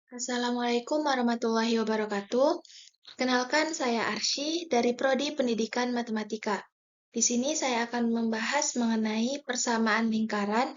Assalamualaikum warahmatullahi wabarakatuh. Kenalkan, saya Arsy dari Prodi Pendidikan Matematika. Di sini saya akan membahas mengenai persamaan lingkaran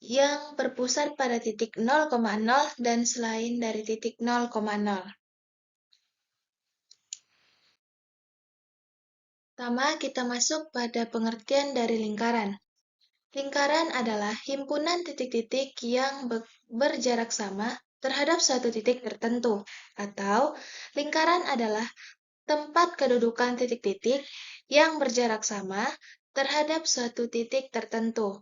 yang berpusat pada titik 0,0 dan selain dari titik 0,0. Pertama, kita masuk pada pengertian dari lingkaran. Lingkaran adalah himpunan titik-titik yang berjarak sama terhadap suatu titik tertentu, atau lingkaran adalah tempat kedudukan titik-titik yang berjarak sama terhadap suatu titik tertentu.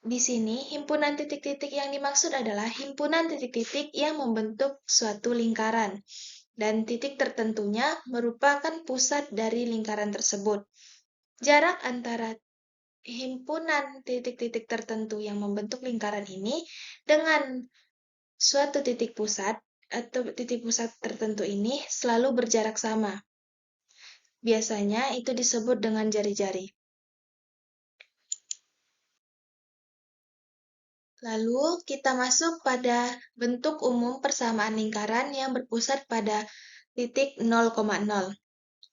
Di sini, himpunan titik-titik yang dimaksud adalah himpunan titik-titik yang membentuk suatu lingkaran, dan titik tertentunya merupakan pusat dari lingkaran tersebut. Jarak antara himpunan titik-titik tertentu yang membentuk lingkaran ini dengan suatu titik pusat atau titik pusat tertentu ini selalu berjarak sama. Biasanya itu disebut dengan jari-jari. Lalu kita masuk pada bentuk umum persamaan lingkaran yang berpusat pada titik 0,0.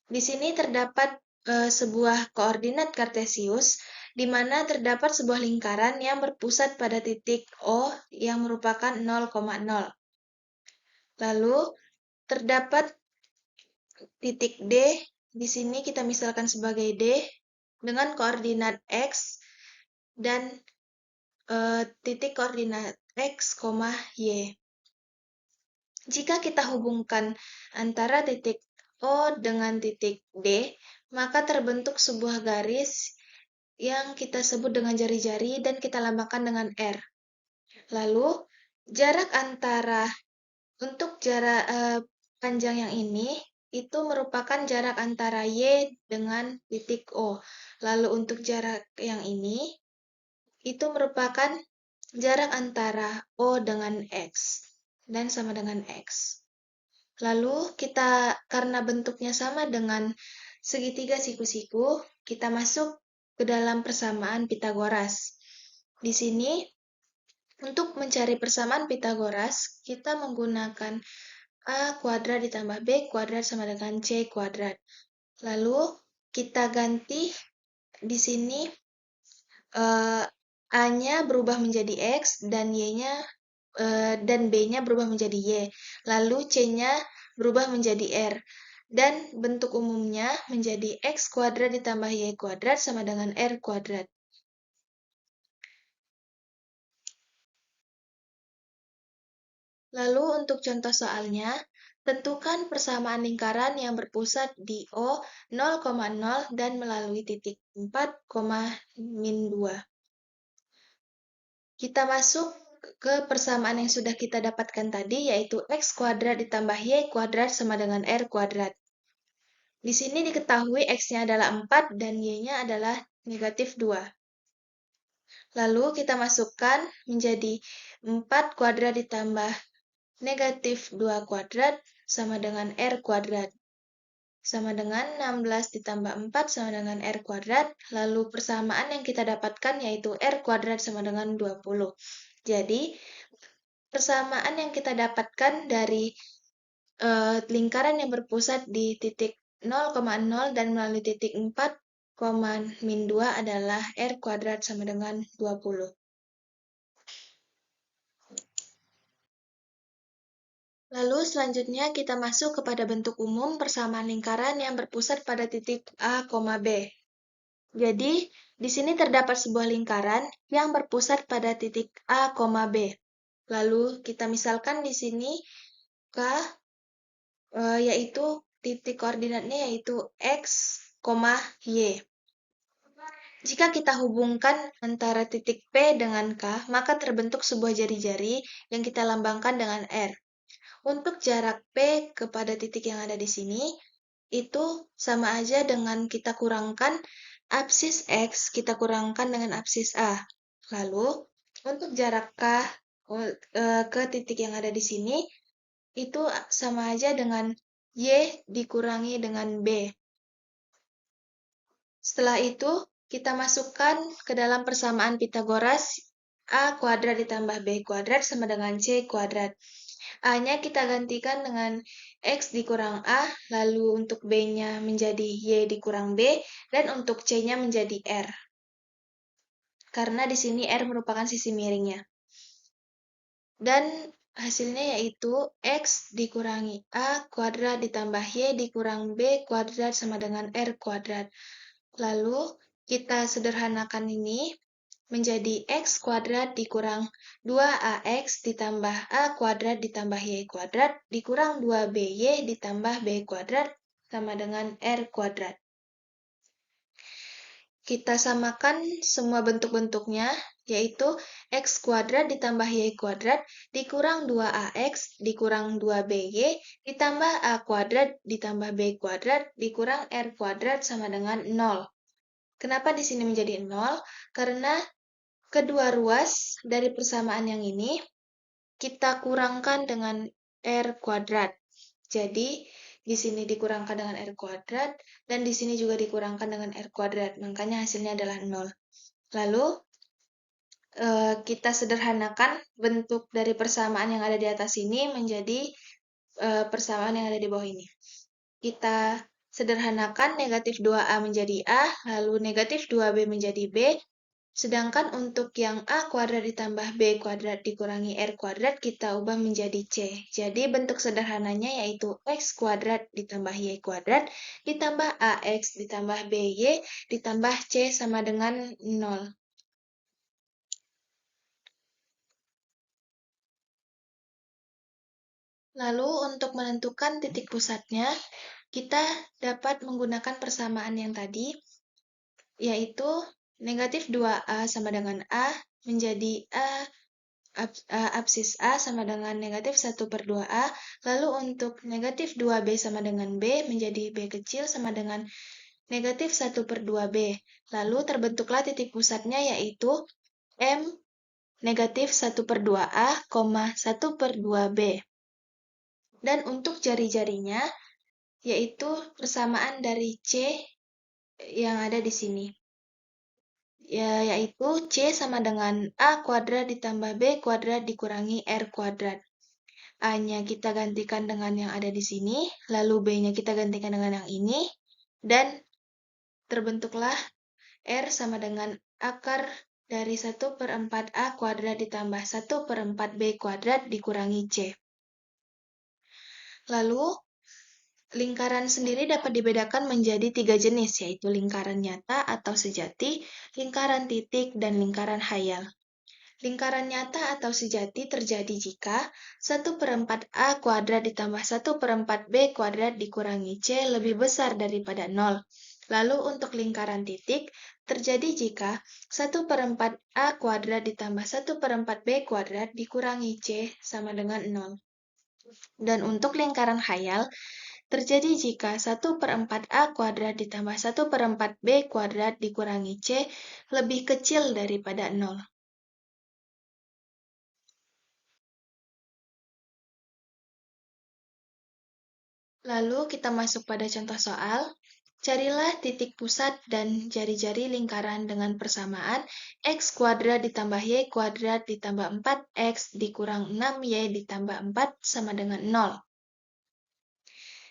Di sini terdapat sebuah koordinat kartesius di mana terdapat sebuah lingkaran yang berpusat pada titik O yang merupakan 0,0. Lalu terdapat titik D, di sini kita misalkan sebagai D dengan koordinat X dan titik koordinat X, Y. Jika kita hubungkan antara titik O dengan titik D, maka terbentuk sebuah garis yang kita sebut dengan jari-jari dan kita lambangkan dengan R. Lalu, jarak antara untuk jarak panjang yang ini itu merupakan jarak antara Y dengan titik O. Lalu untuk jarak yang ini itu merupakan jarak antara O dengan X dan sama dengan X. Lalu karena bentuknya sama dengan segitiga siku-siku, kita masuk ke dalam persamaan Pitagoras. Di sini, untuk mencari persamaan Pitagoras, kita menggunakan A kuadrat ditambah B kuadrat sama dengan C kuadrat. Lalu, kita ganti di sini A-nya berubah menjadi X dan Y-nya dan B-nya berubah menjadi Y. Lalu C-nya berubah menjadi R. Dan bentuk umumnya menjadi X kuadrat ditambah Y kuadrat sama dengan R kuadrat. Lalu untuk contoh soalnya, tentukan persamaan lingkaran yang berpusat di O 0,0 dan melalui titik 4,-2. Kita masuk ke persamaan yang sudah kita dapatkan tadi, yaitu X kuadrat ditambah Y kuadrat sama dengan R kuadrat. Di sini diketahui X-nya adalah 4 dan Y-nya adalah negatif 2. Lalu kita masukkan menjadi 4 kuadrat ditambah negatif 2 kuadrat sama dengan R kuadrat. Sama dengan 16 ditambah 4 sama dengan R kuadrat. Lalu persamaan yang kita dapatkan yaitu R kuadrat sama dengan 20. Jadi, persamaan yang kita dapatkan dari lingkaran yang berpusat di titik 0,0 dan melalui titik 4,-2 adalah R kuadrat sama dengan 20. Lalu selanjutnya kita masuk kepada bentuk umum persamaan lingkaran yang berpusat pada titik A, B. Jadi, di sini terdapat sebuah lingkaran yang berpusat pada titik A, B. Lalu kita misalkan di sini K, yaitu titik koordinatnya yaitu X, Y. Jika kita hubungkan antara titik P dengan K, maka terbentuk sebuah jari-jari yang kita lambangkan dengan R. Untuk jarak P kepada titik yang ada di sini, itu sama aja dengan kita kurangkan absis X, kita kurangkan dengan absis A. Lalu, untuk jarak K ke titik yang ada di sini, itu sama aja dengan Y dikurangi dengan B. Setelah itu, kita masukkan ke dalam persamaan Pitagoras A kuadrat ditambah B kuadrat sama dengan C kuadrat. A-nya kita gantikan dengan X dikurang A, lalu untuk B-nya menjadi Y dikurang B, dan untuk C-nya menjadi R. Karena di sini R merupakan sisi miringnya. Dan hasilnya yaitu X dikurangi A kuadrat ditambah Y dikurang B kuadrat sama dengan R kuadrat. Lalu kita sederhanakan ini menjadi X kuadrat dikurang 2AX ditambah A kuadrat ditambah Y kuadrat dikurang 2BY ditambah B kuadrat sama dengan R kuadrat. Kita samakan semua bentuk-bentuknya, yaitu X kuadrat ditambah Y kuadrat dikurang 2AX dikurang 2BY ditambah A kuadrat ditambah B kuadrat dikurang R kuadrat sama dengan 0. Kenapa di sini menjadi 0? Karena kedua ruas dari persamaan yang ini kita kurangkan dengan R kuadrat. Jadi, di sini dikurangkan dengan R kuadrat, dan di sini juga dikurangkan dengan R kuadrat. Makanya hasilnya adalah 0. Lalu, kita sederhanakan bentuk dari persamaan yang ada di atas ini menjadi persamaan yang ada di bawah ini. Kita sederhanakan negatif 2A menjadi A, lalu negatif 2B menjadi B, sedangkan untuk yang A kuadrat ditambah B kuadrat dikurangi R kuadrat kita ubah menjadi C. Jadi bentuk sederhananya yaitu X kuadrat ditambah Y kuadrat ditambah AX ditambah BY ditambah C sama dengan 0. Lalu untuk menentukan titik pusatnya, kita dapat menggunakan persamaan yang tadi, yaitu negatif 2A sama dengan A menjadi absis A sama dengan negatif 1/2A, lalu untuk negatif 2B sama dengan B menjadi B kecil sama dengan negatif 1/2B. Lalu terbentuklah titik pusatnya yaitu M negatif 1/2A, 1/2B. Dan untuk jari-jarinya, yaitu persamaan dari C yang ada di sini. Yaitu C sama dengan A kuadrat ditambah B kuadrat dikurangi R kuadrat. A-nya kita gantikan dengan yang ada di sini, lalu B-nya kita gantikan dengan yang ini, dan terbentuklah R sama dengan akar dari 1/4 A kuadrat ditambah 1/4 B kuadrat dikurangi C. Lalu, lingkaran sendiri dapat dibedakan menjadi 3 jenis, yaitu lingkaran nyata atau sejati, lingkaran titik, dan lingkaran khayal. Lingkaran nyata atau sejati terjadi jika 1/4 A kuadrat ditambah 1/4 B kuadrat dikurangi C lebih besar daripada 0. Lalu untuk lingkaran titik, terjadi jika 1/4 A kuadrat ditambah 1/4 B kuadrat dikurangi C sama dengan 0. Dan untuk lingkaran khayal, terjadi jika 1/4 A kuadrat ditambah 1/4 B kuadrat dikurangi C lebih kecil daripada 0. Lalu kita masuk pada contoh soal. Carilah titik pusat dan jari-jari lingkaran dengan persamaan X kuadrat ditambah Y kuadrat ditambah 4X dikurang 6Y ditambah 4 sama dengan 0.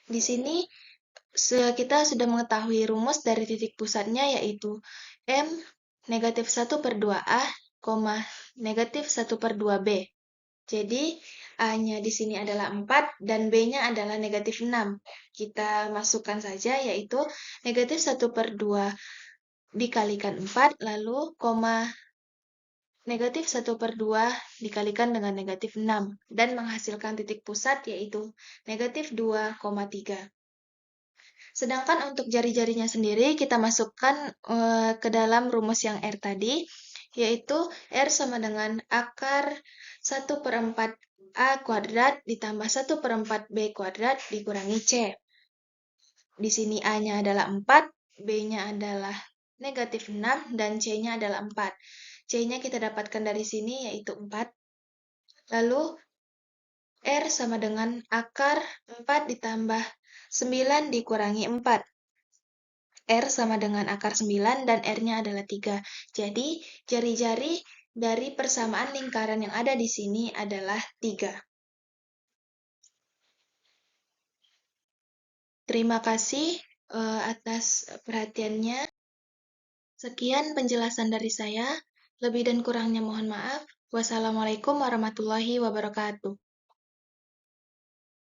Di sini kita sudah mengetahui rumus dari titik pusatnya yaitu M negatif 1/2A, negatif 1/2B. Jadi, A-nya di sini adalah 4 dan B-nya adalah negatif 6. Kita masukkan saja yaitu negatif 1/2 dikalikan 4, lalu negatif 1/2 dikalikan dengan negatif 6, dan menghasilkan titik pusat yaitu negatif 2,3. Sedangkan untuk jari-jarinya sendiri kita masukkan ke dalam rumus yang R tadi, yaitu R sama dengan akar 1/4 A kuadrat ditambah 1/4 B kuadrat dikurangi C. Di sini A-nya adalah 4, B-nya adalah negatif 6, dan C-nya adalah 4. C-nya kita dapatkan dari sini yaitu 4. Lalu R sama dengan akar 4 ditambah 9 dikurangi 4. R sama dengan akar 9 dan R-nya adalah 3. Jadi, jari-jari dari persamaan lingkaran yang ada di sini adalah 3. Terima kasih atas perhatiannya. Sekian penjelasan dari saya. Lebih dan kurangnya mohon maaf. Wassalamualaikum warahmatullahi wabarakatuh.